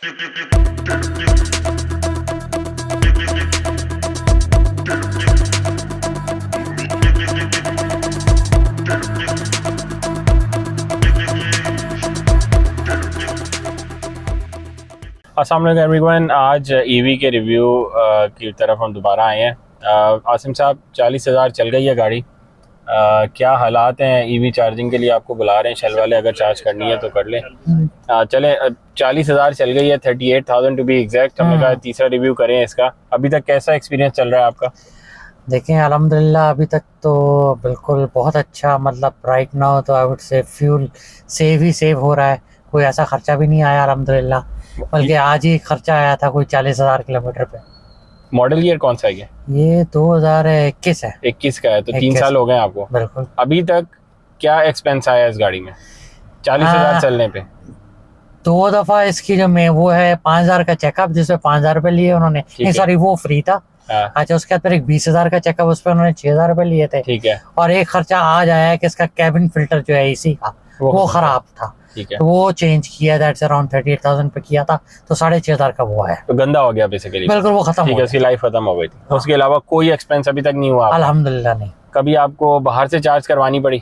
अस्सलाम वालेकुम एवरीवन। आज ईवी के रिव्यू की तरफ हम दोबारा आए हैं। आसिम साहब, 40,000 चल गई है गाड़ी। क्या हालात हैं ईवी चार्जिंग के लिए? आपको बुला रहे हैं शेल वाले, अगर चार्ज करनी है तो कर लें। चले 40,000 चल गई है, 38,000 टू बी एग्जैक्ट। हमने कहा तीसरा रिव्यू करें इसका। अभी तक कैसा एक्सपीरियंस चल रहा है आपका? देखें, अल्हम्दुलिल्लाह अभी तक तो बिल्कुल बहुत अच्छा, मतलब राइट नाउ तो I would say fuel save हो रहा है। कोई ऐसा खर्चा भी नहीं आया अल्हम्दुलिल्लाह, बल्कि आज ही खर्चा आया था कोई 40,000 किलोमीटर पे। मॉडल ईयर कौन सा है? ये 2021 है। 21 का है, तो 3 साल हो गए आपको। बिल्कुल। अभी तक क्या एक्सपेंस आया इस गाड़ी में 40,000 चलने पे? 2 दफा इसकी जो में वो है 5,000 का चेकअप, जिसमें 5,000 रुपए लिए उन्होंने। सॉरी, वो फ्री था। अच्छा, उसके बाद फिर एक 20,000 का चेकअप, उस पर उन्होंने 6,000 रुपए लिए थे। ठीक है। और एक खर्चा आज आया है कि इसका कैबिन फिल्टर जो है एसी का वो खराब था। ठीक है। तो वो चेंज किया, दैट्स अराउंड 38,000 पे किया था, तो 6,500 का वो है। तो गंदा हो गया बेसिकली। बिल्कुल, वो खत्म हो गया। उसकी लाइफ खत्म हो गई थी। हाँ। उसके अलावा कोई एक्सपेंस अभी तक नहीं हुआ? अल्हम्दुलिल्लाह नहीं। कभी आपको बाहर से चार्ज करवानी पड़ी?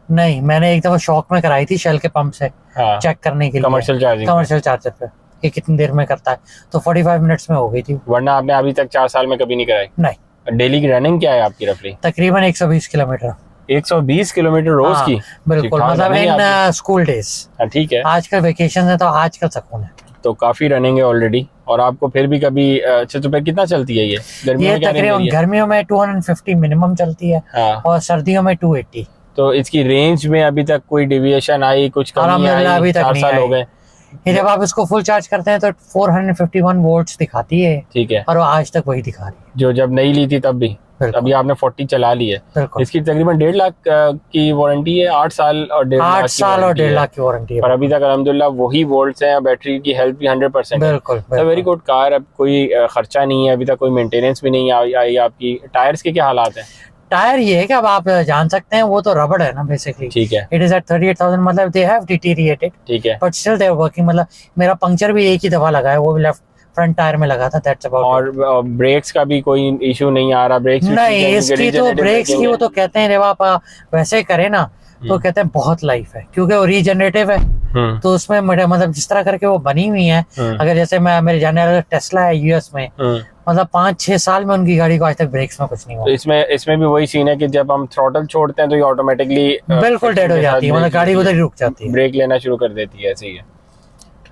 नहीं, मैंने एक दफा शौक में कराई थी शेल के पंप से। हाँ। चेक करने के लिए, कमर्शियल चार्जर पे कि कितनी देर में करता है, तो 45 मिनट्स में हो गई थी। वरना आपने अभी तक 4 साल में कभी नहीं कराई? नहीं। डेली की रनिंग क्या है आपकी रफली? तकरीबन 120 किलोमीटर। 120 किलोमीटर रोज की? बिल्कुल, मतलब इन स्कूल डेज। ठीक है। आजकल वेकेशन है तो आजकल सकून है, तो काफी रनिंग है ऑलरेडी। और आपको फिर भी कभी अच्छा, तो फिर कितना चलती है ये गर्मियों में? तकरीबन गर्मियों में 250 मिनिमम चलती है। हाँ। और सर्दियों में 280। तो इसकी रेंज में अभी तक कोई डेविएशन आई, कुछ कमी आई? अभी तक 4 साल हो गए। ये जब आप इसको फुल चार्ज करते हैं तो 451 वोल्ट्स दिखाती है। ठीक है। और वो आज तक वही दिखा रही है, जो जब नहीं ली थी तब भी। अभी आपने 40 चला ली है। इसकी तकरीबन 1.5 लाख की वारंटी है। 8 साल और 1.5 लाख की वारंटी है। पर अभी तक अल्हम्दुलिल्लाह वही वोल्ट्स हैं। बैटरी की हेल्थ भी 100% है। बिल्कुल। Very good car. अब कोई खर्चा नहीं है अभी तक, कोई मेंटेनेंस भी नहीं आई आपकी। टायर्स के क्या हालात हैं? टायर ये है कि अब आप जान सकते हैं वो तो रबड़ है ना बेसिकली। ठीक है। इट इज एट 38,000, मतलब दे हैव डिटीरिएटेड। ठीक है। But still they are working. मतलब मेरा पंक्चर भी एक ही दफा लगा है, वो भी लेफ्ट फ्रंट टायर में लगा था। That's about. और ब्रेक्स का भी कोई इशू नहीं आ रहा? ब्रेक्स नहीं, इसकी तो ब्रेक्स की वो तो कहते हैं जब आप वैसे करें ना तो कहते हैं बहुत लाइफ है, क्योंकि वो रीजनरेटिव है। तो उसमें मतलब जिस तरह करके वो बनी हुई है, अगर जैसे मैं मेरे जानने वाला टेस्ला है यूएस में, मतलब 5-6 साल में उनकी गाड़ी को आज तक ब्रेक्स में कुछ नहीं हुआ। तो इसमें भी वही सीन है कि जब हम थ्रॉटल छोड़ते हैं तो ये ऑटोमेटिकली बिल्कुल डेड हो जाती है, मतलब गाड़ी उधर ही रुक जाती है, ब्रेक लेना शुरू कर देती है। ऐसे ही है।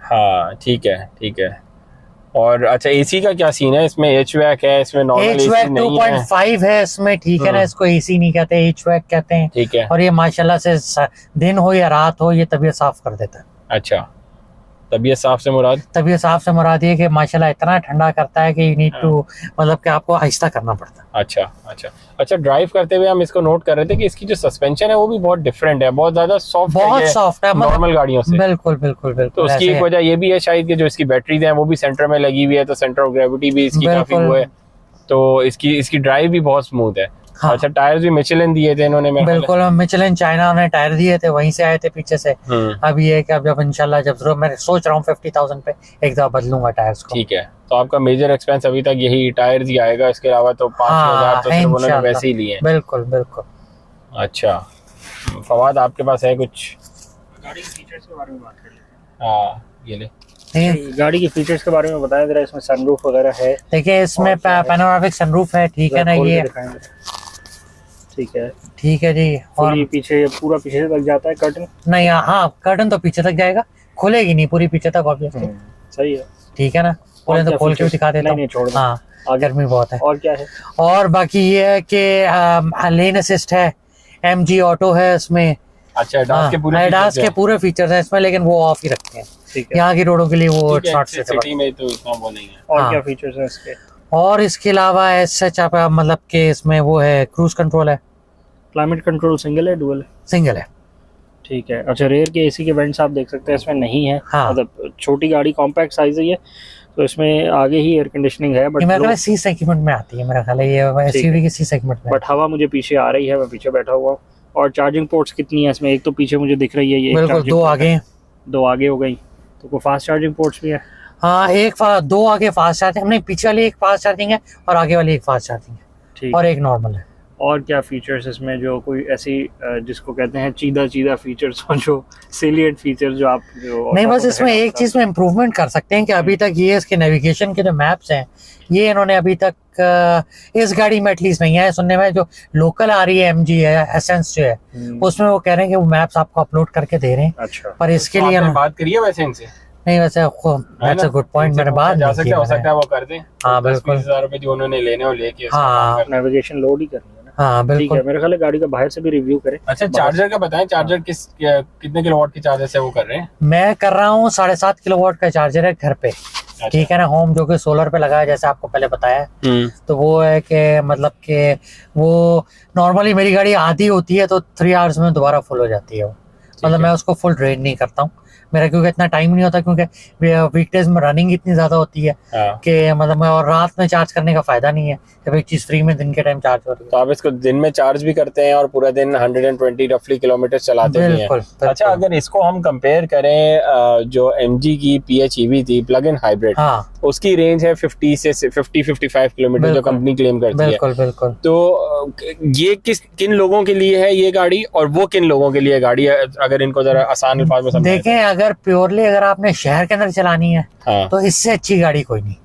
हाँ, ठीक है, ठीक है। और अच्छा, एसी का क्या सीन है? इसमें एचवैक है, इसमें नॉर्मल एसी नहीं है। 2.5 है इसमें, ठीक है ना। इसको एसी नहीं कहते, एचवैक कहते हैं। ठीक है। और ये माशाल्लाह से दिन हो या रात हो ये तबीयत साफ कर देता है। अच्छा, तबीयत साफ से मुराद? तबीयत साफ से मुराद ये कि माशाल्लाह इतना ठंडा करता है कि यू नीड टू, मतलब कि आपको आहिस्ता करना पड़ता है। अच्छा। ड्राइव करते हुए हम इसको नोट कर रहे थे कि इसकी जो सस्पेंशन है वो भी बहुत डिफरेंट है, बहुत ज्यादा सॉफ्ट है नॉर्मल गाड़ियों से। बिल्कुल। तो उसकी एक वजह ये भी है शायद कि जो इसकी बैटरीज हैं वो भी सेंटर में लगी हुई है, तो सेंटर ऑफ ग्रेविटी भी इसकी काफी वो है, तो इसकी ड्राइव भी बहुत स्मूथ है। हाँ। अच्छा, टायर्स भी मिचेलिन दिए थे इन्होंने? बिल्कुल, मिचेलिन चाइना ने टायर दिए थे, वहीं से आए थे पीछे से। अब ये कि अब जब इंशाल्लाह जब जरूर, मैं सोच रहा हूँ 50,000 पे एक दफा बदलूंगा टायर्स को। ठीक है। तो आपका मेजर एक्सपेंस अभी तक यही टायर्स ही आएगा, इसके अलावा तो 5,000 तो सिर्फ उन्होंने वैसे ही लिए। बिल्कुल। अच्छा, फवाद आपके पास है कुछ? गाड़ी के फीचर्स के बारे में बात कर लेते हैं। हाँ, ये ले। गाड़ी के फीचर्स के बारे में बताएं जरा। इसमें सनरूफ वगैरह है? देखिए, इसमें पैनोरामिक सनरूफ है। ठीक है ना, ये ठीक है जी। और पीछे पूरा पीछे तक जाता है कर्टन? नहीं, हाँ, कर्टन तो पीछे तक जाएगा, खुलेगी नहीं पूरी पीछे तक ऑब्वियसली। सही है। ठीक है ना, पूरे तो खोल के दिखा देता हूं। नहीं, छोड़ दो। हाँ, गर्मी बहुत है। और क्या है? और बाकी ये है कि लेन असिस्ट है, एमजी ऑटो है इसमें। अच्छा, एडास के पूरे फीचर्स हैं इसमें, लेकिन वो ऑफ ही रखते हैं यहाँ की रोडों के लिए। वो सिटी में तो इतना वो नहीं है। और क्या फीचर्स हैं इसके? और इसके अलावा ऐसा चापा, मतलब कि इसमें वो है क्रूज कंट्रोल है। क्लाइमेट कंट्रोल सिंगल है डुअल है? सिंगल है। ठीक है। अच्छा, रेयर के एसी के वेंट्स आप देख सकते हैं, इसमें नहीं है। हाँ। मतलब छोटी गाड़ी कॉम्पैक्ट साइज है ये, तो इसमें आगे ही एयर कंडीशनिंग है। बट मेरा ख्याल सी सेगमेंट में आती है, मेरा ख्याल है ये एसयूवी की सी सेगमेंट में। बट हवा मुझे पीछे आ रही है, मैं पीछे बैठा हुआ हूँ। और चार्जिंग पोर्ट्स कितनी है इसमें? एक तो पीछे मुझे दिख रही है, ये बिल्कुल 2 आगे, 2 आगे हो गई। तो कोई फास्ट चार्जिंग पोर्ट्स भी है? हाँ, दो आगे फास्ट चार्जिंग, नहीं पीछे वाली एक फास्ट चार्जिंग है और आगे वाली एक फास्ट चार्जिंग है, ठीक। और एक नॉर्मल है। और क्या फीचर्स इसमें जो कोई ऐसी जिसको कहते हैं चीदा फीचर्स हो, जो सेलिएंट फीचर जो आप जो नहीं, बस इसमें एक चीज में इम्प्रूवमेंट कर सकते हैं कि अभी तक ये इसके नेविगेशन के जो मैप्स हैं ये इन्होंने अभी तक इस गाड़ी में एटलीस्ट नहीं है सुनने में। जो लोकल आ रही है MG है, एसेंस जो है, उसमें वो कह रहे हैं कि वो मैप्स आपको अपलोड करके दे रहे हैं। अच्छा, पर इसके लिए बात करिए वैसे इनसे। नहीं, वैसे दैट्स अ गुड पॉइंट, मैंने बात जा सकते हो सकता है वो कर दें। हाँ बिल्कुल, 10,000 रुपए जो उन्होंने लेने और लेके हाँ नेविगेशन लोड ही करनी है ना। हाँ ठीक है, बिल्कुल। मेरे ख्याल है गाड़ी का बाहर से भी रिव्यू करें। अच्छा, चार्जर का बताएं, चार्जर कितने किलोवाट की चार्जर से वो कर रहे हैं? मैं कर रहा हूँ 7.5 किलोवाट का चार्जर है घर पे, ठीक है ना, होम, जो कि सोलर पे लगा है जैसे आपको पहले बताया। तो वो है कि मतलब कि वो नॉर्मली मेरी गाड़ी आधी होती है तो 3 आवर्स में दोबारा फुल हो जाती है वो, मतलब मैं उसको फुल ड्रेन नहीं करता हूँ मेरा, क्योंकि इतना टाइम नहीं होता, क्योंकि वीकडेज में रनिंग इतनी ज्यादा होती है कि मतलब मैं, और रात में चार्ज करने का फायदा नहीं है जब एक चीज फ्री में दिन के टाइम चार्ज हो रही है। तो आप इसको दिन में चार्ज भी करते हैं और पूरा दिन 120 रफली किलोमीटर चलाते भी हैं। बिल्कुल। अच्छा, अगर इसको हम कंपेयर करें जो MG की PHEV थी प्लग इन हाइब्रिड, हाँ, उसकी रेंज है 50 से 55 किलोमीटर जो कंपनी क्लेम करती है। बिल्कुल बिल्कुल। तो ये किन लोगों के लिए है ये गाड़ी, और वो किन लोगों के लिए गाड़ी है, अगर इनको जरा आसान अल्फाज में समझाएं। देखें, अगर प्योरली अगर आपने शहर के अंदर चलानी है हाँ, तो इससे अच्छी गाड़ी कोई नहीं,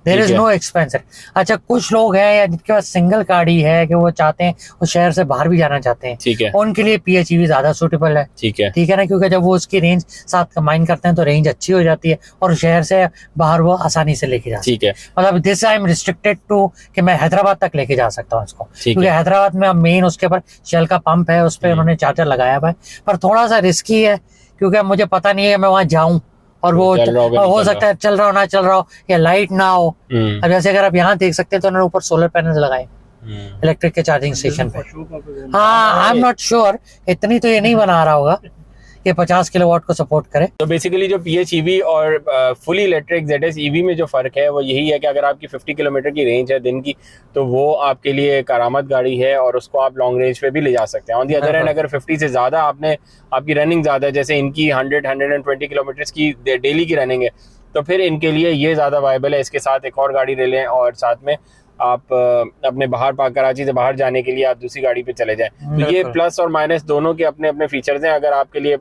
देयर इज नो एक्सपेंस। अच्छा, कुछ लोग हैं या जिनके पास सिंगल गाड़ी है कि वो चाहते हैं वो शहर से बाहर भी जाना चाहते हैं, ठीक है, उनके लिए PHEV ज्यादा सूटेबल है, ठीक है, ठीक है ना, क्योंकि जब वो उसकी रेंज साथ कंबाइन करते हैं तो रेंज अच्छी हो जाती है और शहर से बाहर वो आसानी से लेके जा सकते हैं। ठीक है, मतलब this I am restricted to कि मैं हैदराबाद तक लेके जा सकता हूँ इसको, ठीक क्योंकि है, हैदराबाद में मेन उसके ऊपर शेल का पंप है, उस पर उन्होंने चार्जर लगाया हुआ है, पर थोड़ा सा रिस्की है क्योंकि अब मुझे पता नहीं है मैं वहां जाऊं और वो हो सकता है चल रहा हो ना चल रहा हो या लाइट ना हो। अब जैसे अगर आप यहाँ देख सकते हैं तो उन्होंने ऊपर सोलर पैनल लगाए इलेक्ट्रिक के चार्जिंग स्टेशन पे। हाँ, आई एम नॉट श्योर, इतनी तो ये नहीं बना रहा होगा कि 50 किलोवाट को सपोर्ट करे। तो बेसिकली जो PHEV और फुली इलेक्ट्रिक ZS EV में जो फर्क है वो यही है कि अगर आपकी 50 किलोमीटर की रेंज है दिन की तो वो आपके लिए करामत गाड़ी है और उसको आप लॉन्ग रेंज पे भी ले जा सकते हैं। ऑन दी अदर हैंड अगर 50 से ज़्यादा आपकी रनिंग ज़्यादा है, जैसे इनकी 120 किलोमीटर की डेली की रनिंग है, तो फिर इनके लिए ये ज़्यादा वायबल है। इसके साथ एक और गाड़ी ले लें और साथ में आप अपने बाहर कराची से बाहर जाने के लिए आप दूसरी गाड़ी पे चले जाएं। तो ये प्लस और माइनस दोनों के अपने अपने फीचर्स हैं। अगर आपके लिए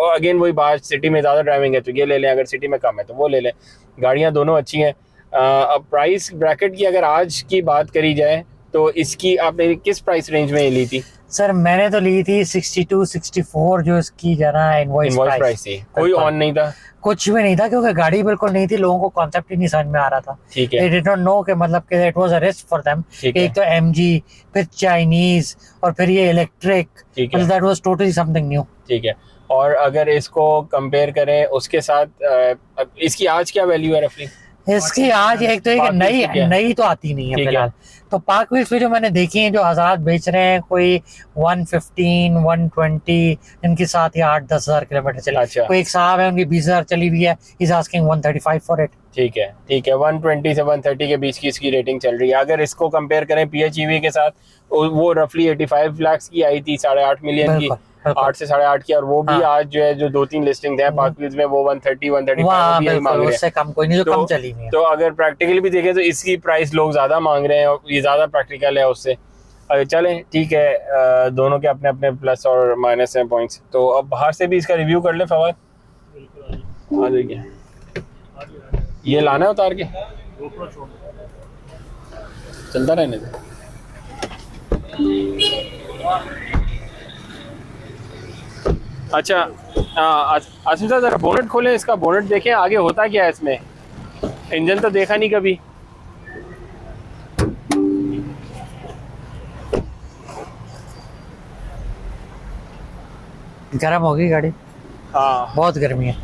अगेन वही बात, सिटी में ज़्यादा ड्राइविंग है तो ये ले लें, अगर सिटी में कम है तो वो ले लें। गाड़ियाँ दोनों अच्छी हैं। अब प्राइस ब्रैकेट की अगर आज की बात करी जाए तो इसकी आपने किस प्राइस रेंज में ली थी? सर मैंने तो ली थी 62-64 जो इसकी जरा इनवॉइस प्राइस थी। कोई ऑन नहीं था, कुछ भी नहीं था, क्योंकि गाड़ी बिल्कुल नहीं थी, लोगों को कॉन्सेप्ट ही नहीं समझ में आ रहा था। ठीक है, they did not know कि मतलब कि it was a risk for them। एक तो MG, फिर चाइनीज और फिर ये इलेक्ट्रिक, मतलब that was totally something new। ठीक है, और अगर इसको कंपेयर करें उसके साथ इसकी आज क्या वैल्यू है रफली? इसकी आज एक तो एक नई तो आती नहीं है फिलहाल। तो पार्क व्हील्स पे जो मैंने देखी हैं जो हज़रात बेच रहे हैं, कोई 115, 120, इनके साथ ही 8-10 हज़ार किलोमीटर चली। अच्छा। कोई एक साहब है उनकी 20,000 चली हुई है, इज आस्किंग 135 फॉर इट। ठीक है, 120 से 130 के बीच की इसकी रेटिंग चल रही है। अगर इसको कंपेयर करें PHEV के साथ, वो रफली 85 लाख की आई थी, 8.5 मिलियन की, 8 से 8.5 की, और वो भी आज जो है जो 2-3 लिस्टिंग है पार्क व्हील्स में वो 130-135 मांग रहे हैं, उससे कम कोई नहीं, जो कम चली हुई है। तो अगर प्रैक्टिकली भी देखें तो इसकी प्राइस लोग ज्यादा मांग रहे हैं और ये ज्यादा प्रैक्टिकल है उससे। चलें ठीक है, दोनों के अपने अपने प्लस और माइनस हैं पॉइंट्स। तो अब बाहर से भी इसका रिव्यू कर लें फवाद। आ जाइए, ये लाना है उतार के, चलता रहने दे। अच्छा, आसिम साहब जरा बोनेट खोलें, इसका बोनेट देखें आगे होता क्या है इसमें। इंजन तो देखा नहीं कभी। गर्म होगी गाड़ी, हाँ बहुत गर्मी है।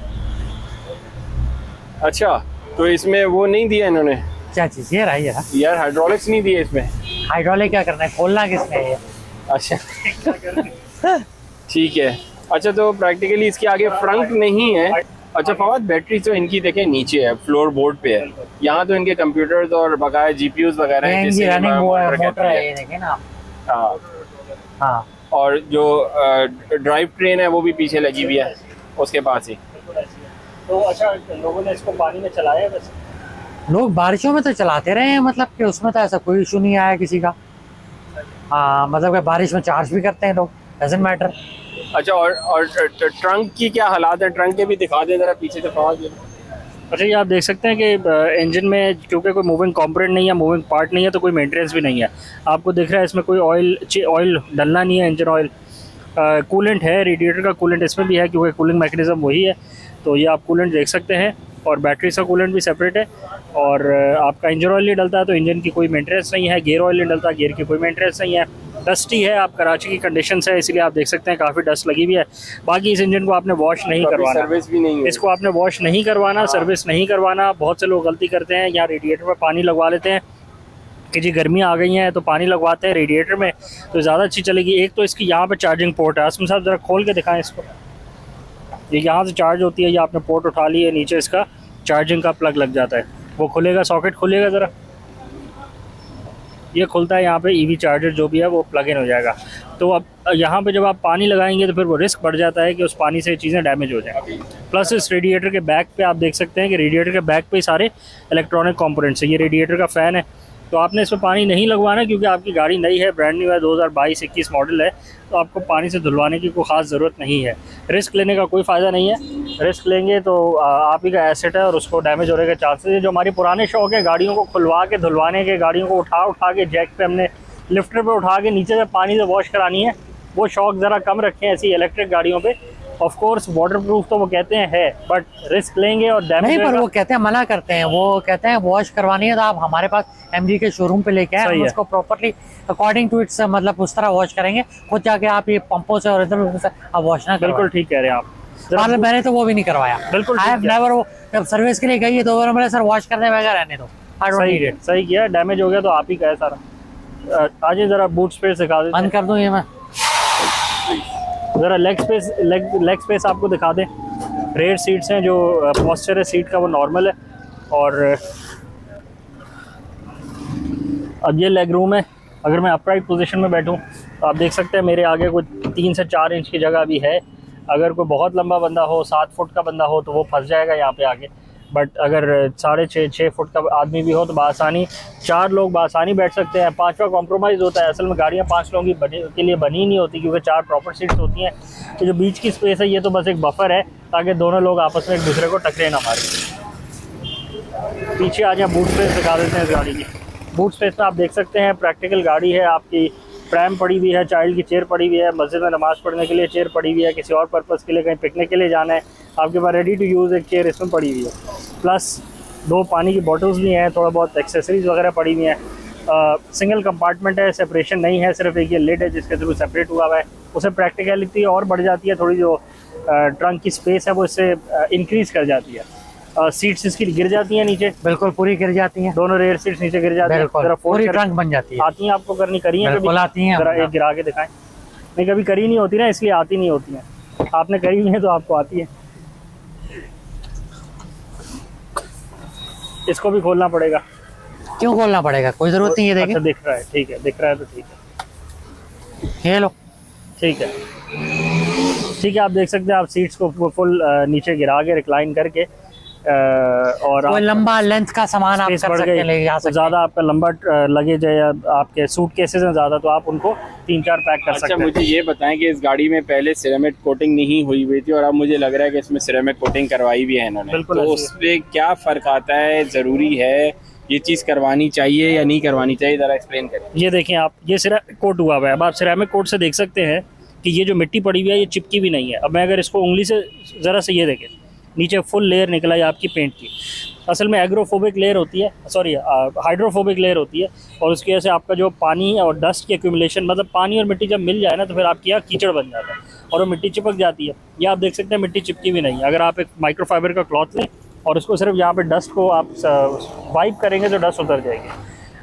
अच्छा, तो इसमें वो नहीं दिया इन्होंने, क्या चीज ये रही है यार, हाइड्रोलिक्स नहीं दिए इसमें। हाइड्रोलिक क्या करना है, खोलना किसने है ये? अच्छा ठीक है। अच्छा, तो प्रैक्टिकली इसके आगे फ्रंट नहीं है। अच्छा फवाद, बैटरी तो इनकी देखें नीचे है, फ्लोर बोर्ड पे है। यहाँ तो इनके कंप्यूटर्स और बकाया GPUs वगैरह हैं, जिससे रनिंग मोटर है, ये देखें ना। हाँ हाँ, और जो ड्राइव ट्रेन है वो भी पीछे लगी हुई है उसके पास ही। तो अच्छा, लोगों ने इसको पानी में चलाया है वैसे? लोग बारिशों में तो चलाते रहे हैं, मतलब कि उसमें तो ऐसा कोई इशू नहीं आया किसी का। हाँ, मतलब कि बारिश में चार्ज भी करते हैं लोग, डजंट मैटर। अच्छा, और ट्रंक की क्या हालात है? ट्रंक के भी दिखा दे जरा, पीछे से फवाद। अच्छा, ये आप देख सकते हैं कि इंजन में क्योंकि कोई मूविंग कंपोनेंट नहीं है, मूविंग पार्ट नहीं है, तो कोई मेंटेनेंस भी नहीं है। आपको दिख रहा है इसमें कोई ऑयल डलना नहीं है, इंजन ऑयल। कूलेंट है, रेडिएटर का कूलेंट इसमें भी है क्योंकि कूलिंग मैकेनिज्म वही है। तो ये आप कूलेंट देख सकते हैं, और बैटरी का कूलेंट भी सेपरेट है। और आपका इंजन ऑयल नहीं डलता है तो इंजन की कोई मेंटेनेंस नहीं है। गियर ऑयल नहीं डलता, गियर की कोई मेंटेनेंस नहीं है। डस्टी है, आप कराची की कंडीशन है इसलिए आप देख सकते हैं काफ़ी डस्ट लगी हुई है। बाकी इस इंजन को आपने वॉश नहीं करवाना, सर्विस भी नहीं है इसको आपने वॉश नहीं करवाना, सर्विस नहीं करवाना। बहुत से लोग गलती करते हैं, यहाँ रेडिएटर में पानी लगवा लेते हैं कि जी गर्मी आ गई हैं तो पानी लगवाते हैं रेडिएटर में तो ज़्यादा अच्छी चलेगी। एक तो इसकी यहाँ पे चार्जिंग पोर्ट है, आसम साहब ज़रा खोल के दिखाएं इसको। ये यहाँ से चार्ज होती है, ये आपने पोर्ट उठा ली है, नीचे इसका चार्जिंग का प्लग लग जाता है। वो खुलेगा, सॉकेट खुलेगा ज़रा, ये खुलता है, यहाँ पे ईवी चार्जर जो भी है वो प्लग इन हो जाएगा। तो अब यहाँ पे जब आप पानी लगाएंगे तो फिर वो रिस्क बढ़ जाता है कि उस पानी से चीज़ें डैमेज हो जाएं। प्लस इस रेडिएटर के बैक पे आप देख सकते हैं कि रेडिएटर के बैक पे सारे इलेक्ट्रॉनिक कंपोनेंट्स है। ये रेडिएटर का फ़ैन है, तो आपने इसमें पानी नहीं लगवाना क्योंकि आपकी गाड़ी नई है, ब्रांड न्यू है, 2022-21 मॉडल है, तो आपको पानी से धुलवाने की कोई ख़ास ज़रूरत नहीं है। रिस्क लेने का कोई फ़ायदा नहीं है, रिस्क लेंगे तो आप ही का एसेट है और उसको डैमेज होने के चांसेस है। जो हमारे पुराने शौक है गाड़ियों को खुलवा के धुलवाने के, गाड़ियों को उठा के जैक पे हमने लिफ्टर पे उठा के नीचे से पानी से वॉश करानी है, वो शौक ज़रा कम रखें ऐसी इलेक्ट्रिक गाड़ियों पे। ऑफ कोर्स वाटर प्रूफ तो वो कहते हैं है, बट रिस्क लेंगे और डैमेज नहीं, पर वो कहते हैं, मना करते हैं, वो कहते हैं वॉश करवानी है तो आप हमारे पास एमजी के शोरूम पे लेके आए, हम उसको प्रॉपर्ली अकॉर्डिंग टू इट्स मतलब उस तरह वॉश करेंगे। खुद जाके आप ये पंपों से और इधर से आप वॉश ना करें। बिल्कुल ठीक कह रहे हैं आप, मतलब मैंने तो वो भी नहीं करवाया, बिल्कुल आई हैव नेवर। वो जब सर्विस के लिए गई है तो मेरे सर वॉश करने में रहने दो, आई डोंट नीड इट। सही किया, डैमेज हो गया तो आप ही का है सारा। आज जरा बूट स्पेस दिखा दें, बंद कर दूं ये मैं, ज़रा लेग स्पेस आपको दिखा दें। रेयर सीट्स हैं, जो पॉस्चर है सीट का वो नॉर्मल है, और अब ये लेग रूम है। अगर मैं अपराइट पोजीशन में बैठूं तो आप देख सकते हैं मेरे आगे कोई 3 से 4 इंच की जगह भी है। अगर कोई बहुत लंबा बंदा हो, 7 फुट का बंदा हो तो वो फंस जाएगा यहाँ पे आगे, बट अगर 6.5-6 फुट का आदमी भी हो तो बासानी 4 लोग बासानी बैठ सकते हैं। 5वां कॉम्प्रोमाइज़ होता है, असल में गाड़ियाँ 5 लोगों के लिए बनी ही नहीं होती क्योंकि 4 प्रॉपर सीट्स होती हैं। तो जो बीच की स्पेस है ये तो बस एक बफर है ताकि दोनों लोग आपस में एक दूसरे को टकरे ना मारे। पीछे आ जाए, बूट स्पेस दिखा देते हैं इस गाड़ी की। बूट स्पेस में आप देख सकते हैं प्रैक्टिकल गाड़ी है आपकी। प्रैम पड़ी हुई है, चाइल्ड की चेयर पड़ी हुई है, मस्जिद में नमाज़ पढ़ने के लिए चेयर पड़ी हुई है, किसी और पर्पज़ के लिए कहीं पिकनिक के लिए जाना है आपके पास रेडी टू यूज़ एक चेयर इसमें पड़ी हुई है। प्लस 2 पानी की बॉटल्स भी हैं, थोड़ा बहुत एक्सेसरीज वगैरह पड़ी हुई हैं। सिंगल कंपार्टमेंट है, सेपरेशन नहीं है, सिर्फ एक ये लिड है जिसके थ्रू सेपरेट हुआ हुआ है। उसे प्रैक्टिकलिटी और बढ़ जाती है, थोड़ी जो ट्रंक की स्पेस है वो इससे इंक्रीज़ कर जाती है। सीट्स इसकी गिर जाती हैं नीचे, बिल्कुल पूरी गिर जाती हैं, दोनों रेयर सीट्स नीचे गिर जाती हैं, पूरी ट्रंक बन जाती है। आती हैं आपको करनी, करी हैं कभी? आती हैं, जरा एक गिरा के दिखाएं। नहीं, कभी करी नहीं होती ना, इसलिए आती नहीं होती हैं। आपने करी हुई है तो आपको आती है। इसको भी खोलना पड़ेगा। क्यों खोलना पड़ेगा, कोई जरूरत नहीं है। देखिए, अच्छा दिख रहा है, ठीक है, दिख रहा है तो ठीक है, ये लो, ठीक है, ठीक है। आप देख सकते हैं, आप सीट्स को फुल नीचे गिरा के रिक्लाइन करके और कोई लंबा लेंथ का सामान आप कर सकते हैं, ले जा सकते हैं। ज़्यादा आपका लंबा लगेज है या आपके सूट केसेस हैं ज़्यादा तो आप उनको 3-4 पैक कर सकते हैं। मुझे ये बताएं कि इस गाड़ी में पहले सिरेमिक कोटिंग नहीं हुई थी और अब मुझे लग रहा है कि इसमें सिरेमिक कोटिंग करवाई भी है इन्होंने, बिल्कुल। तो उसमें क्या फ़र्क आता है, ज़रूरी है ये चीज़ करवानी चाहिए या नहीं करवानी चाहिए, ज़रा एक्सप्लेन करें। ये देखें आप, ये सिरेमिक कोट हुआ हुआ है। अब आप सिरेमिक कोट से देख सकते हैं कि ये जो मिट्टी पड़ी हुई है ये चिपकी भी नहीं है। अब मैं अगर इसको उंगली से ज़रा से ये देखें, नीचे फुल लेयर निकला है आपकी पेंट की। असल में एग्रोफोबिक लेयर होती है, सॉरी हाइड्रोफोबिक लेयर होती है, और उसकी वजह से आपका जो पानी और डस्ट की एक्यूमुलेशन, मतलब पानी और मिट्टी जब मिल जाए ना तो फिर आपके यहाँ कीचड़ बन जाता है और वो मिट्टी चिपक जाती है। ये आप देख सकते हैं मिट्टी चिपकी भी नहीं है। अगर आप एक माइक्रोफाइबर का क्लॉथ लें और उसको सिर्फ यहाँ पे डस्ट को आप वाइप करेंगे तो डस्ट उतर जाएगी।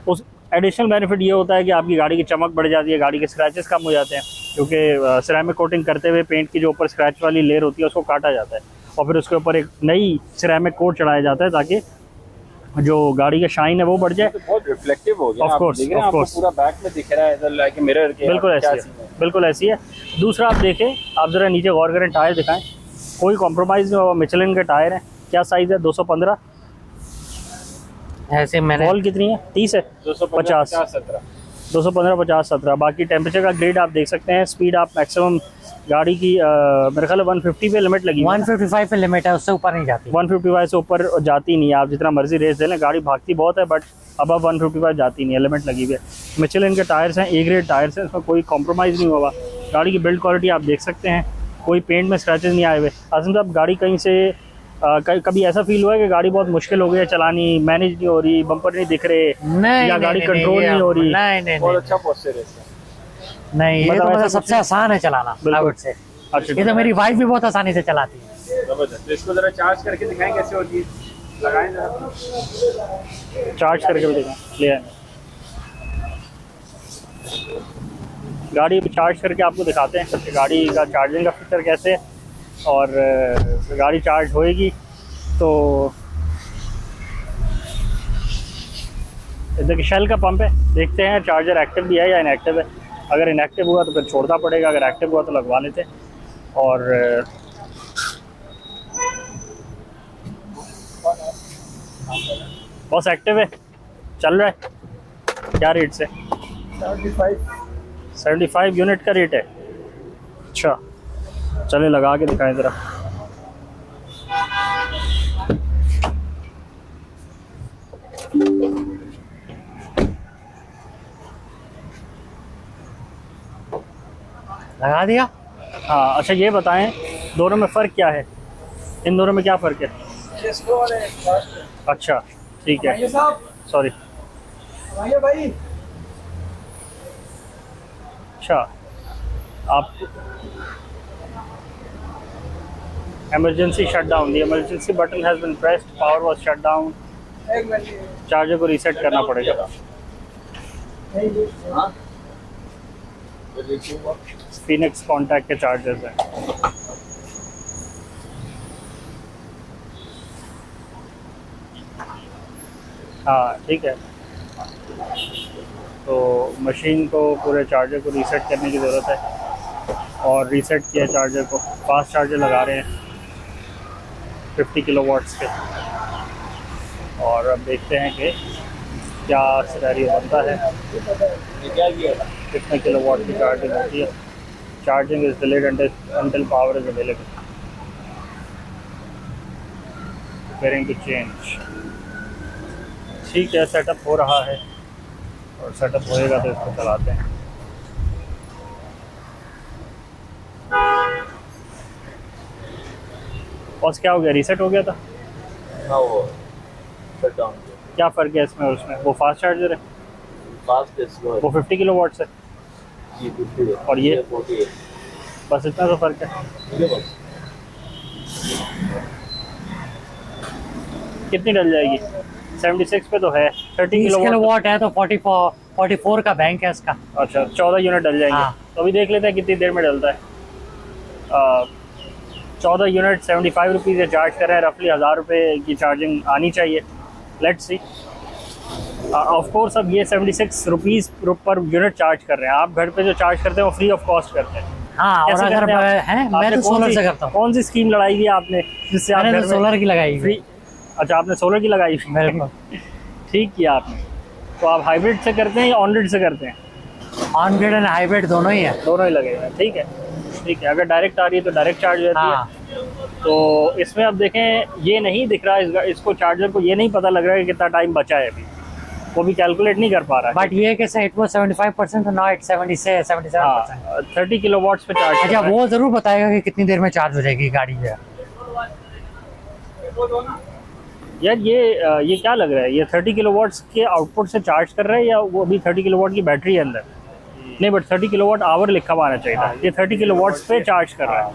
उस एडिशनल बेनिफिट ये होता है कि आपकी गाड़ी की चमक बढ़ जाती है, गाड़ी के स्क्रैचेस कम हो जाते हैं, क्योंकि सिरेमिक कोटिंग करते हुए पेंट की जो ऊपर स्क्रैच वाली लेयर होती है उसको काटा जाता है और फिर उसके ऊपर एक नई सिरेमिक कोट चढ़ाया जाता है ताकि जो गाड़ी का शाइन है वो बढ़ जाए। तो बहुत रिफ्लेक्टिव हो गया, ऑफ कोर्स, पूरा बैक में दिख रहा है, इधर लाइक मिरर के। बिल्कुल ऐसी है, बिल्कुल ऐसी है। दूसरा आप देखें, आप ज़रा नीचे गौर करें, टायर दिखाएं, कोई कॉम्प्रोमाइज़ नहीं हुआ, मिचेलिन के टायर हैं। क्या साइज़ है? 215। ऐसे मैंने वॉल कितनी है? 30 है। 50 17। 215 50 17। बाकी टेम्परेचर का ग्रेड आप देख सकते हैं। स्पीड आप मैक्सिमम गाड़ी की मेरे ख्याल 150 पे लिमिट लगी है। 155 पे लिमिट है, उससे ऊपर नहीं जाती। 155 से ऊपर जाती नहीं है। आप जितना मर्जी रेस दे लें, गाड़ी भागती बहुत है बट अब 155 जाती नहीं है, लिमिट लगी हुई है। मिचेलिन के टायर्स हैं, ए ग्रेड टायर्स हैं, इसमें कोई कॉम्प्रोमाइज़ नहीं होगा। गाड़ी की बिल्ड क्वालिटी आप देख सकते हैं, कोई पेंट में स्क्रैचेस नहीं आए हुए। आसिम साहब, गाड़ी कहीं से कभी ऐसा फील हुआ है कि गाड़ी बहुत मुश्किल हो गई है चलानी, मैनेज नहीं हो रही, बम्पर नहीं दिख रहे, नहीं, या गाड़ी कंट्रोल नहीं हो रही? नहीं, बहुत अच्छा पोस्चर है इसका। नहीं, ये मतलब तो ऐसा मतलब कुछ सबसे आसान है चलाना, I would say। अच्छा, ये तो मेरी वाइफ भी बहुत आसानी से चलाती है। जबरदस्त। तो इसको जरा चार्ज करके दिखाएं कैसे होती है, लगाएं जरा। चार्ज करके भी देखें, ले आए। गाड़ी चार्ज करके आपको दिखाते हैं कि गाड़ी का चार्जिंग का फीचर कैसे है, और गाड़ी चार्ज होएगी तो देखिए शेल का पंप है, देखते हैं चार्जर एक्टिव भी है या इनएक्टिव है। अगर इनएक्टिव हुआ तो फिर छोड़ना पड़ेगा, अगर एक्टिव हुआ तो लगवा लेते हैं। और बस एक्टिव है, चल रहा है। क्या रेट से? 75 यूनिट का रेट है। अच्छा, चले लगा के दिखाएं ज़रा। लगा दिया। हाँ, अच्छा ये बताएं दोनों में फ़र्क क्या है? इन दोनों में क्या फ़र्क है? अच्छा ठीक है, सॉरी। अच्छा, आप emergency shutdown, the emergency button has been pressed, power was shut down। Charger को रीसेट करना पड़ेगा। फिनिक्स कॉन्टैक्ट के चार्जर्स हैं। हाँ ठीक है, तो मशीन को पूरे चार्जर को रीसेट करने की ज़रूरत है, और रीसेट किया चार्जर को। फास्ट चार्जर लगा रहे हैं 50 किलोवाट्स के, और अब देखते हैं कि क्या सिनेरियो बनता है, कितने किलोवाट की चार्जिंग होती है। Charging is delayed until power is available. Preparing to change. ठीक है, सेटअप हो रहा है, और सेटअप होएगा तो इसको चलाते हैं। और क्या हो गया? रीसेट हो गया था। हाँ, वो शट डाउन। क्या फ़र्क है इसमें और उसमें? वो फास्ट चार्जर है, फास्ट है, स्लो है। वो 50 किलोवाट है, जी 50 है, और ये 40 है। बस इतना तो फ़र्क है। ये बस कितनी डल जाएगी? 76 पे तो है, 30 किलोवाट है तो 44 का बैंक है इसका। अच्छा, 14 यूनिट डल जाएंगे। हाँ। तो अभी देख लेते हैं कितनी देर में डलता है। 14 यूनिट 75 रुपीज़ है, चार्ज कर रहे हैं। रफली 1000 रुपये की चार्जिंग आनी चाहिए। Let's see. ऑफ कोर्स अब ये 76 रुपीज़ पर यूनिट चार्ज कर रहे हैं। आप घर पे जो चार्ज करते हैं वो फ्री ऑफ कॉस्ट करते हैं। हाँ, और कैसे अगर करते हैं आप? है, मैं आपने तो सोलर से करता हूँ। कौन सी स्कीम लगाई है आपने जिससे आप मैंने घर तो में सोलर की लगाई फ्री? अच्छा, आपने सोलर की लगाई? बिल्कुल। ठीक किया आपने। तो आप हाइब्रिड से करते हैं या ऑन ग्रिड से करते हैं? ऑन ग्रिड एंड हाइब्रिड दोनों ही है। दोनों ही लगे हुए हैं। ठीक है, ठीक है। अगर डायरेक्ट आ रही है तो डायरेक्ट चार्ज रहती हाँ। है। तो इसमें अब देखें, ये नहीं दिख रहा इसको चार्जर को, ये नहीं पता लग रहा है कि कितना टाइम बचा है अभी, वो भी कैलकुलेट नहीं कर पा रहा है। बट ये कैसे इट वाज 75% नाउ इट 77%। हाँ, 30 किलोवाट्स पे चार्ज। अच्छा, वो जरूर बताएगा कि कितनी देर में चार्ज हो जाएगी गाड़ी है। यार ये क्या लग रहा है, ये 30 किलोवाट्स के आउटपुट से चार्ज कर रहा है या वो अभी 30 किलोवाट की बैटरी है अंदर? नहीं, बट 30 किलोवाट आवर लिखा हुआ आना चाहिए था। ये 30 किलोवाट्स पे चार्ज कर रहा है।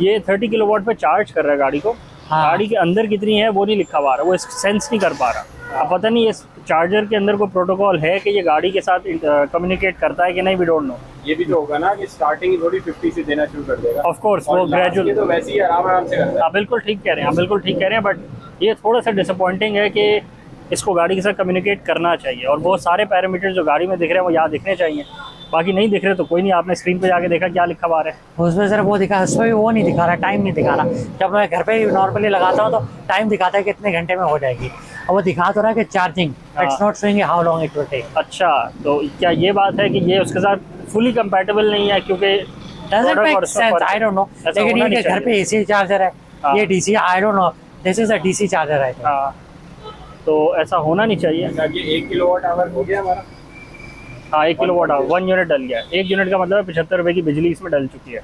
ये 30 किलोवाट पे चार्ज कर रहा है गाड़ी को। हाँ। गाड़ी के अंदर कितनी है वो नहीं लिखा हुआ रहा, वो सेंस नहीं कर पा रहा। अब पता नहीं ये चार्जर के अंदर कोई प्रोटोकॉल है कि ये गाड़ी के साथ कम्युनिकेट करता है कि नहीं, वी डोंट नो। ये भी तो होगा ना कि स्टार्टिंग थोड़ी 50 से देना शुरू कर देगा। ऑफ कोर्स वो ग्रेजुअल, तो वैसे ही आराम से करता है। आप बिल्कुल ठीक कह रहे हैं, आप बिल्कुल ठीक कह रहे हैं। बट ये थोड़ा सा डिसअपॉइंटिंग है कि इसको गाड़ी के साथ कम्युनिकेट करना चाहिए, और वो सारे पैरामीटर जो गाड़ी में दिख रहे हैं वो यहाँ दिखने चाहिए। बाकी नहीं दिख रहे तो कोई नहीं, आपने स्क्रीन पे जाके देखा क्या लिखा हुआ है? उसमें सिर्फ वो दिखा, उसमें भी वो नहीं दिखा रहा, टाइम नहीं दिखा रहा। जब मैं घर पे नॉर्मली लगाता हूँ तो टाइम दिखाता है कितने घंटे में हो जाएगी, और वो दिखा तो रहा है कि charging, it's not showing how long it will take. अच्छा, तो क्या ये बात है कि ये उसके साथ फुली कंपैटिबल नहीं है? क्योंकि doesn't make sense, I don't know. लेकिन ये घर पे एसी चार्जर है, ये DC, I don't know, this is a DC charger है। हाँ, तो ऐसा होना नहीं चाहिए। ये 1 किलोवाट आवर हो गया हमारा। हाँ, 1 किलोवाट आवर 1 यूनिट डल गया। 1 यूनिट का मतलब 75 रुपये की बिजली इसमें डल चुकी है।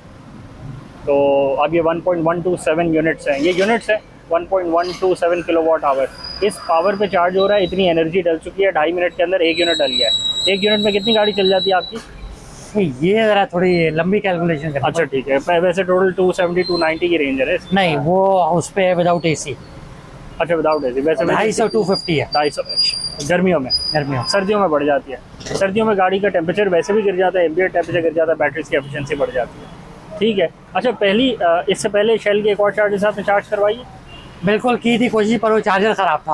तो अब ये 1.127 यूनिट्स हैं, ये यूनिट्स हैं 1.127 किलोवाट आवर। इस पावर पे चार्ज हो रहा है, इतनी एनर्जी डल चुकी है, 2.5 मिनट के अंदर 1 यूनिट डल गया है। 1 यूनिट में कितनी गाड़ी चल जाती है आपकी? ये जरा थोड़ी लंबी कैलकुलेशन करनी। अच्छा ठीक है, वैसे टोटल 270 290 की रेंज है। नहीं, वो उस पे है विदाउट एसी। अच्छा, विदाउट एसी। वैसे 250 250 है 250 गर्मियों में। गर्मियों। सर्दियों में बढ़ जाती है। सर्दियों में गाड़ी का टेम्परेचर वैसे भी गिर जाता है, एम्बिएंट टेम्परेचर गिर जाता है, बैटरीज की एफिशिएंसी बढ़ जाती है। ठीक है। अच्छा, इससे पहले शेल के एक और चार्जर आपने चार्ज करवाई है? बिल्कुल की थी कोशिश, पर वो चार्जर खराब था।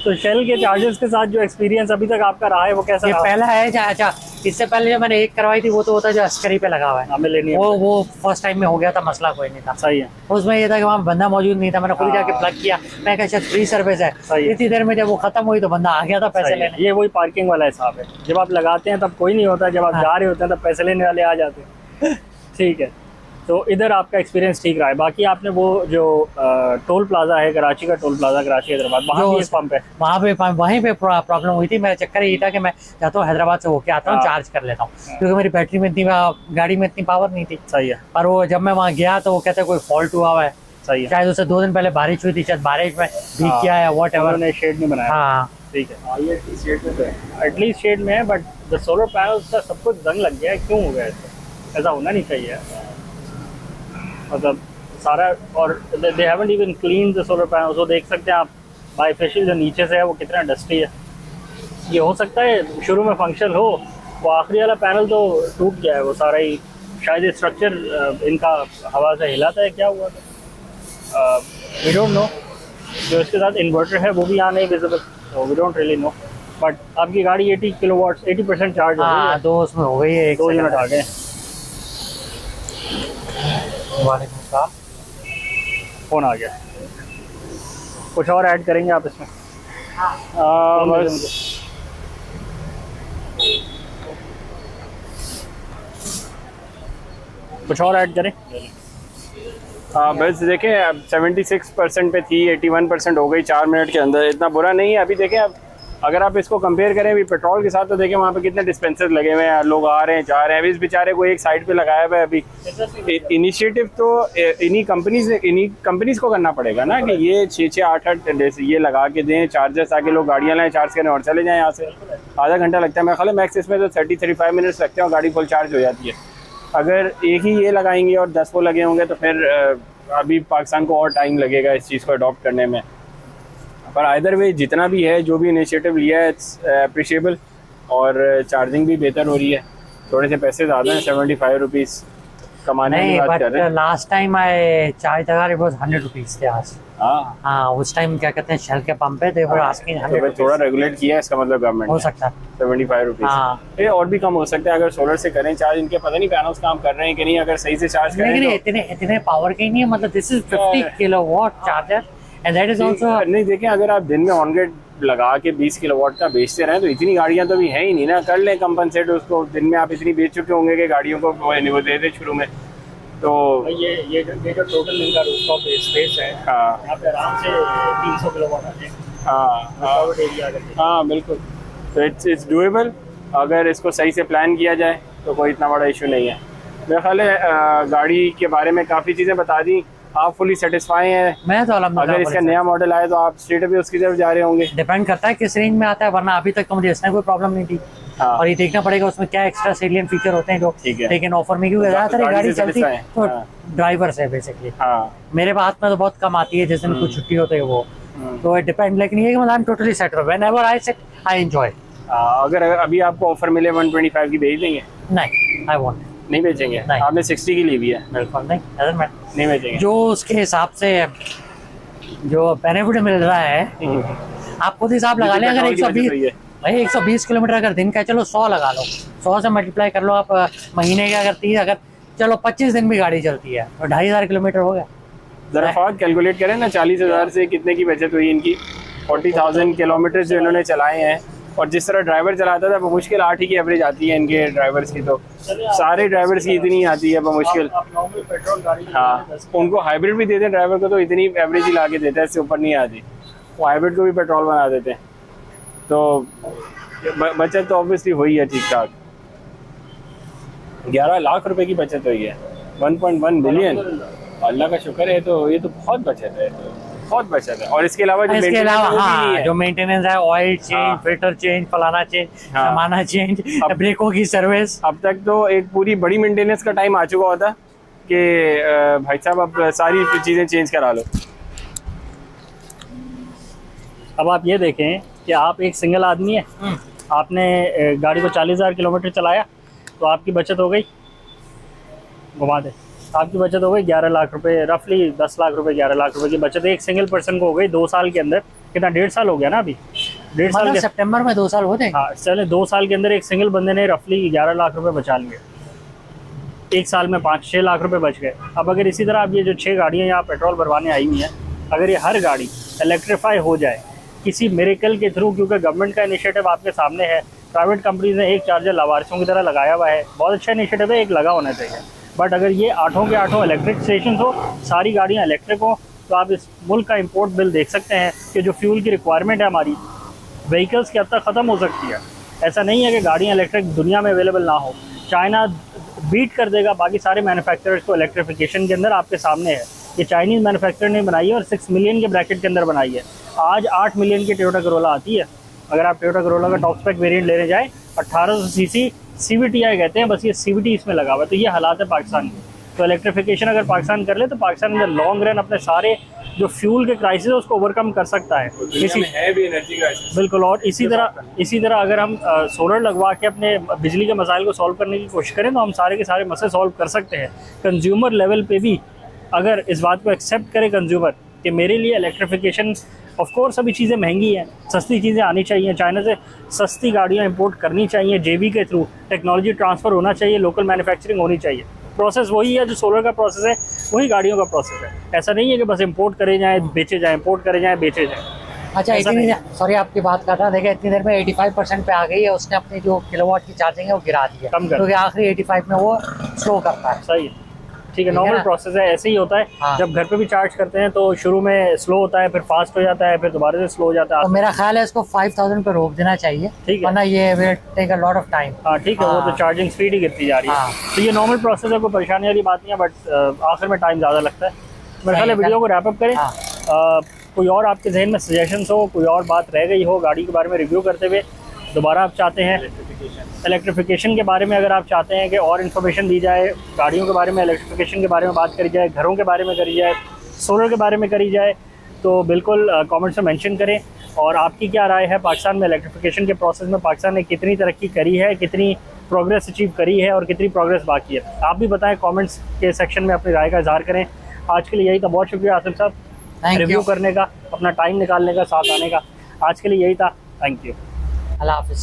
तो शेल के चार्जर्स के साथ जो एक्सपीरियंस अभी तक आपका रहा है वो कैसा ये रहा? पहला है। अच्छा, इससे पहले जो मैंने एक करवाई थी वो तो होता जो अस्करी पे लगा हुआ है, मिलेनियम। वो फर्स्ट टाइम में हो गया था, मसला कोई नहीं था। सही है। उसमें ये था कि वहाँ बंदा मौजूद नहीं था, मैंने खुद जाके प्लग किया, मैं कहा शायद फ्री सर्विस है। इतनी देर में जब वो खत्म हुई तो बंदा आ गया था पैसे लेने। ये वही पार्किंग वाला हिसाब है, जब आप लगाते हैं तब कोई नहीं होता, जब आप जा रहे होते हैं तब पैसे लेने वाले आ जाते हैं। ठीक है, तो इधर आपका एक्सपीरियंस ठीक रहा है। बाकी आपने वो जो टोल प्लाजा है कराची का, टोल प्लाजा कराची हैदराबाद, वहाँ भी एक पंप है? वहीं पे प्रॉब्लम हुई थी। मेरा चक्कर ये था कि मैं जाता हूँ हैदराबाद से होके आता हूँ, चार्ज कर लेता हूँ, क्योंकि मेरी बैटरी में गाड़ी में इतनी पावर नहीं थी। सही है। पर वो जब मैं वहाँ गया तो वो कहते कोई फॉल्ट हुआ है। सही है। शायद उससे 2 दिन पहले बारिश हुई थी, शायद बारिश में भीग गया है, व्हाटएवर, ने शेड नहीं बनाया। हाँ ठीक है, एटलीस्ट शेड में है, बट द सोलर पैनल्स का सब कुछ जंग लग गया है। क्यों हो गया ऐसा होना नहीं चाहिए, मतलब सारा। और they haven't even clean the solar panels. वो देख सकते हैं आप, बाईफेशियल जो नीचे से है वो कितना डस्टी है। ये हो सकता है शुरू में फंक्शन हो, वो आखिरी वाला पैनल तो टूट गया है वो सारा ही। शायद स्ट्रक्चर इनका हवा से हिला था, क्या हुआ था, वी डोंट नो। जो इसके साथ इन्वर्टर है वो भी यहाँ नहीं विजिबल, तो we don't really know. But आपकी गाड़ी 80 किलोवाट 80% चार्ज हो गई है। 2 उसमें हो गई है, 2 यूनिट आ गए। वालेकुम सलाम, फोन आ गया। कुछ और ऐड करेंगे आप इसमें? बस कुछ और ऐड करें? बस देखें, अब 76% पे थी, 81% हो गई 4 मिनट के अंदर। इतना बुरा नहीं है। अभी देखें, अब अगर आप इसको कंपेयर करें अभी पेट्रोल के साथ, तो देखें वहाँ पे कितने डिस्पेंसर लगे हुए हैं, लोग आ रहे हैं जा रहे हैं। अभी इस बेचारे को एक साइड पे लगाया हुआ है। अभी इनिशिएटिव तो इन्हीं कंपनीज को करना पड़ेगा ना, कि ये 6-6 8-8 ये लगा के दें चार्जर्स, ताकि लोग गाड़ियाँ लाएँ, चार्ज करें और चले जाएँ। यहाँ से आधा घंटा लगता है, मैं ख्याल मैक्स इसमें तो 30-35 मिनट्स लगते हैं और गाड़ी फुल चार्ज हो जाती है। अगर एक ही ये लगाएंगे और 10 वो लगे होंगे तो फिर अभी पाकिस्तान को और टाइम लगेगा इस चीज़ को अडॉप्ट करने में। पर आइदर वे जितना भी है, जो भी इनिशिएटिव लिया है, इट्स अप्रिशिएबल। और चार्जिंग भी बेहतर हो रही है। थोड़े से पैसे ज़्यादा हैं, 75 रुपीज़ कमाने की बात कर रहे हैं। लास्ट टाइम आई चार्ज लगा इट वाज 100 रुपीस थे आज। हाँ, उस टाइम क्या कहते हैं, शेल के पंप पे, दे वर आस्किंग 100 तो थोड़ा रेगुलेट किया है, इसका मतलब गवर्नमेंट हो सकता है 75 रुपीज़। ये और भी कम हो सकता है अगर सोलर से करें चार्ज। इनके पता नहीं पैनल्स काम कर रहे हैं कि नहीं, अगर सही से चार्ज करें। लेकिन इतने पावर के नहीं है, मतलब this is 50 kilowatt charger and that is also. नहीं देखें, अगर आप दिन में ऑन ग्रिड लगा के 20 किलोवाट का बेचते रहें तो इतनी गाड़ियां तो भी है ही नहीं ना। कर लें कंपनसेट उसको, दिन में आप इतनी बेच चुके होंगे कि गाड़ियों को वो दे दे शुरू में। तो ये जो टोटल इनका रूफटॉप स्पेस है, हाँ, यहाँ पे आराम से 300 किलोवाट आ जाए। हाँ बिल्कुल। तो इट्स डूएबल अगर इसको सही से प्लान किया जाए तो कोई इतना बड़ा इशू नहीं है। मेरे ख्याल है गाड़ी के बारे में काफ़ी चीज़ें बता दी। आप फुली सेटिस्फाई हैं? मैं तो अल्हम्दुलिल्लाह। अगर इसका नया मॉडल आए तो आप स्ट्रेट अभी उसकी तरफ जा रहे होंगे? डिपेंड करता है किस रेंज में आता है, वरना अभी तक तो मुझे इसमें कोई प्रॉब्लम नहीं थी। हाँ। और ये देखना पड़ेगा उसमें क्या एक्स्ट्रा सेलियंट फीचर होते हैं जो लेकिन ऑफर में, क्योंकि ज़्यादातर गाड़ी चलती तो ड्राइवर से बेसिकली। मेरे हाथ में तो बहुत कम आती है, जिस दिन कुछ छुट्टी होती है वो, तो इट डिपेंड। लेकिन ये I am totally set, whenever I sit I enjoy. अगर अभी आपको ऑफर मिले 125 की भेज देंगे? नहीं, आई वोंट। नहीं बेचेंगे? आपने 60 की ली हुई है? बिल्कुल नहीं बेचेंगे। जो उसके हिसाब से जो बेनिफिट मिल रहा है, आप खुद हिसाब लगा लें। अगर 120 भाई 120 किलोमीटर अगर दिन का है, चलो 100 लगा लो, 100 से मल्टीप्लाई कर लो आप, महीने के अगर 30, अगर चलो 25 दिन भी गाड़ी चलती है तो 2500 किलोमीटर हो गया। जरा फौज कैलकुलेट करें ना, 40,000 से कितने की बचत हुई इनकी, 40,000 किलोमीटर जो इन्होंने चलाए हैं। और जिस तरह ड्राइवर चलाता था मुश्किल 8 ही की एवरेज आती है इनके ड्राइवर्स की, तो सारे ड्राइवर्स की इतनी आती है मुश्किल। हाँ, उनको हाइब्रिड भी देते हैं ड्राइवर को, तो इतनी एवरेज ही ला के देते हैं, इससे ऊपर नहीं आती। वो हाइब्रिड को भी पेट्रोल बना देते हैं, तो बचत तो ऑब्वियसली हुई है ठीक ठाक। 11 लाख रुपए की बचत हुई है, 1.1 बिलियन। अल्लाह का शुक्र है, तो ये तो बहुत बचत है, बहुत बचत है। और इसके अलावा हाँ, जो मेंटेनेंस है, ऑयल चेंज, फिल्टर चेंज, फलाना चेंज, सामाना चेंज, ब्रेकों की सर्विस। अब तक तो एक पूरी बड़ी मेंटेनेंस का टाइम आ चुका होता कि भाई साहब अब सारी चीजें चेंज करा लो। अब आप ये देखें कि आप एक सिंगल आदमी है, आपने गाड़ी को 40,000 किलोमीटर चलाया, तो आपकी बचत हो गई, घुमा दे, आपकी बचत हो गई 11 लाख रुपए, रफली 10 लाख रुपए, 11 लाख रुपए की बचत एक सिंगल पर्सन को हो गई 2 साल के अंदर। कितना, 1.5 साल हो गया ना अभी, 1.5 साल के सितंबर में 2 साल होते हैं। हाँ चले, 2 साल के अंदर एक सिंगल बंदे ने रफली 11 लाख रुपए बचा लिए, एक साल में 5-6 लाख रुपए बच गए। अब अगर इसी तरह आप ये जो 6 गाड़ियाँ यहाँ पेट्रोल भरवाने आई हुई हैं, अगर ये हर गाड़ी इलेक्ट्रीफाई हो जाए किसी मिरेकल के थ्रू, क्योंकि गवर्नमेंट का इनिशिएटिव आपके सामने है, प्राइवेट कंपनीज ने एक चार्जर लावारिसों की तरह लगाया हुआ है, बहुत अच्छा इनिशिएटिव है, एक लगा होना चाहिए। बट अगर ये 8 के 8 इलेक्ट्रिक स्टेशन हो, सारी गाड़ियाँ इलेक्ट्रिक हो, तो आप इस मुल्क का इंपोर्ट बिल देख सकते हैं कि जो फ्यूल की रिक्वायरमेंट है हमारी व्हीकल्स की हद तक ख़त्म हो सकती है। ऐसा नहीं है कि गाड़ियाँ इलेक्ट्रिक दुनिया में अवेलेबल ना हो, चाइना बीट कर देगा बाकी सारे मैन्युफैक्चरर्स को इलेक्ट्रिफिकेशन के अंदर। आपके सामने है, ये चाइनीज़ मैन्युफैक्चरर ने बनाई है और 6 मिलियन के ब्रैकेट के अंदर बनाई है। आज 8 मिलियन की टोयोटा करोला आती है। अगर आप टोयोटा करोला का टॉप स्पेक वेरिएंट लेने जाएँ, 1800 सीसी CVTi कहते हैं, बस ये CVT इसमें लगा हुआ है। तो ये हालात है पाकिस्तान के। तो इलेक्ट्रिफिकेशन अगर पाकिस्तान कर ले, तो पाकिस्तान में लॉन्ग रन अपने सारे जो फ्यूल के क्राइसिस है उसको ओवरकम कर सकता है। इसी है भी एनर्जी क्राइसिस, बिल्कुल। और इसी तरह अगर हम सोलर लगवा के अपने बिजली के मसाइल को सॉल्व करने की कोशिश करें, तो हम सारे के सारे मसले सॉल्व कर सकते हैं। कंज्यूमर लेवल पे भी अगर इस बात को एक्सेप्ट करे कंज्यूमर कि मेरे लिए इलेक्ट्रिफिकेशन, ऑफ कोर्स अभी चीज़ें महंगी हैं, सस्ती चीज़ें आनी चाहिए, चाइना से सस्ती गाड़ियाँ इंपोर्ट करनी चाहिए, JV के थ्रू टेक्नोलॉजी ट्रांसफ़र होना चाहिए, लोकल मैन्युफैक्चरिंग होनी चाहिए। प्रोसेस वही है जो सोलर का प्रोसेस है, वही गाड़ियों का प्रोसेस है। ऐसा नहीं है कि बस इंपोर्ट करे जाएँ बेचे जाएँ, इंपोर्ट करे जाएँ बेचे जाएँ। अच्छा, इतनी, सॉरी आपकी बात कर रहा, देखिए इतनी देर में 85% पे आ गई है, उसने अपनी जो किलोवाट की चार्जिंग है वो गिरा दी है, क्योंकि आखिरी 85 में वो स्लो करता है। सही है, ठीक है, नॉर्मल प्रोसेस है, ऐसे ही होता है। हाँ। जब घर पे भी चार्ज करते हैं तो शुरू में स्लो होता है, फिर फास्ट हो जाता है, फिर दोबारा से स्लो हो जाता है। तो मेरा ख्याल है इसको 5000 पे रोक देना चाहिए, ठीक है, वरना ये will take a lot of time. हाँ ठीक है, वो तो चार्जिंग स्पीड ही गिरती जा रही है। तो ये नॉर्मल प्रोसेस है, कोई परेशानी वाली बात नहीं है, बट आखिर में टाइम ज़्यादा लगता है। मेरे ख्याल है वीडियो को रैप अप करें। कोई और आपके जहन में सजेशंस हो, कोई और बात रह गई हो गाड़ी के बारे में रिव्यू करते हुए, दोबारा आप चाहते हैं इलेक्ट्रिफिकेशन के बारे में, अगर आप चाहते हैं कि और इन्फॉर्मेशन दी जाए गाड़ियों के बारे में, इलेक्ट्रिफिकेशन के बारे में बात करी जाए, घरों के बारे में करी जाए, सोलर के बारे में करी जाए, तो बिल्कुल कमेंट्स में मेंशन करें। और आपकी क्या राय है पाकिस्तान में इलेक्ट्रिफिकेशन के प्रोसेस में, पाकिस्तान ने कितनी तरक्की करी है, कितनी प्रोग्रेस अचीव करी है और कितनी प्रोग्रेस बाकी है, आप भी बताएं कमेंट्स के सेक्शन में, अपनी राय का इजहार करें। आज के लिए यही था, बहुत शुक्रिया आसिम साहब रिव्यू करने का, अपना टाइम निकालने का, साथ आने का। आज के लिए यही था, थैंक यू, अल्लाह हाफिज़।